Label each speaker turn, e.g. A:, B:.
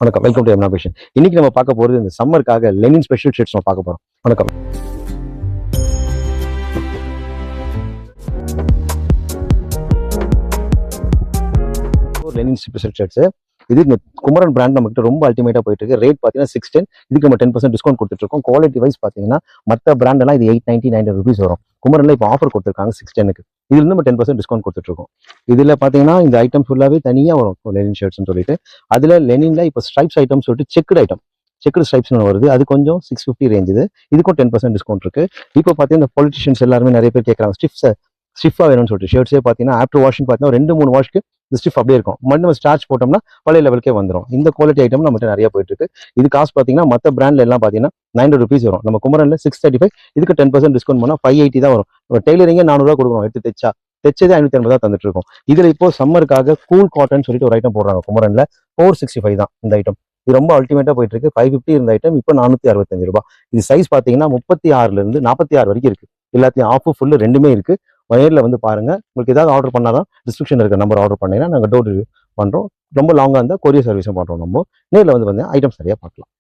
A: வணக்கம், welcome to எம்னாபேஷன். இன்னைக்கு நம்ம பார்க்க போகிறது இந்த சம்மருக்காக லெனின் ஸ்பெஷல் ஷர்ட்ஸ் நம்ம பார்க்க போகிறோம். வணக்கம். லெனின் ஸ்பெஷல் ஷர்ட்ஸ் இது இந்த குமரன் பிராண்ட் நம்மகிட்ட ரொம்ப அல்டிமேட்டா போயிட்டு இருக்கு. ரேட் பார்த்தீங்கன்னா 610. இதுக்கு நம்ம 10% டிஸ்கவுண்ட் கொடுத்துட்டு இருக்கோம். குவாலிட்டி வைஸ் பார்த்தீங்கன்னா மற்ற பிராண்ட் எல்லாம் இது 890 900 rupees வரும். குமரன்ல இப்போ ஆஃபர் கொடுத்துருக்காங்க 610க்கு. இதுல நம்ம 10% டிஸ்கவுண்ட் கொடுத்துட்டு இருக்கோம். இதுல பாத்தீங்கன்னா இந்த ஐட்டம் ஃபுல்லாவே தனியா வரும் லெனின் ஷர்ட்ஸ்னு சொல்லிட்டு. அதுல லெனின்ல இப்போ ஸ்ட்ரைப்ஸ் ஐட்டம் சொல்லிட்டு செக்குடு ஸ்ட்ரைப்ஸ் வருது. அது கொஞ்சம் 650 ரேஞ்ச். இதுக்கும் 10% டிஸ்கவுண்ட் இருக்கு. இப்போ பாத்தீங்கன்னா இந்த பொலிட்டிஷியன்ஸ் எல்லாருமே நிறைய பேர் கேட்கறாங்க ஸ்டிஃபா வேணும்னு சொல்லிட்டு. ஷர்ட்ஸே பாத்தீங்கன்னா ஆஃப்டர் வாஷிங் பார்த்தீங்கன்னா 2-3 வாஷ்க்கு இந்த ஸ்டிஃப் அப்படியே இருக்கும். நம்ம ஸ்டார்ச் போட்டோம்னா பழைய லெவலுக்கே வந்துடும். இந்த குவாலிட்டி ஐட்டம் நம்மகிட்ட நிறைய போயிட்டு இருக்கு. இது காஸ்ட் பாத்தீங்கன்னா மற்ற பிராண்ட்ல எல்லாம் பாத்தீங்கன்னா 900 rupees வரும். நம்ம குமரன்ல 635. இதுக்கு 10% டிஸ்கவுண்ட் பண்ணா 580 தான் வரும். டெய்லரிங்கே 400 ரூபா கொடுக்கணும். எடுத்து தைச்சதே 550 தான் தந்துட்டு இருக்கோம். இதுல இப்போ சம்மருக்காக கூல் காட்டன் சொல்லிட்டு ஒரு ஐட்டம் போடுறாங்க குமரன்ல. 465 தான் இந்த ஐட்டம். இது ரொம்ப அல்டிமேட்டா போயிட்டு இருக்கு. 550 இருந்த ஐட்டம் இப்போ 465 ரூபாய். இது சைஸ் பாத்தீங்கன்னா 36ல இருந்து 46 வரைக்கும் இருக்கு. எல்லாத்தையும் ஆஃப் ஃபுல்லு ரெண்டுமே இருக்கு. நேரில் வந்து பாருங்க. உங்களுக்கு ஏதாவது ஆர்டர் பண்ணாதான் டிஸ்கிரிப்ஷன் இருக்க நம்பர் ஆர்டர் பண்ணீங்கன்னா நாங்கள் டோர் டெலிவரி பண்றோம். ரொம்ப லாங்கா இருந்தால் கொரியர் சர்வீஸும் பண்றோம். நம்ம நேரில் வந்து ஐட்டம் சரியா பார்க்கலாம்.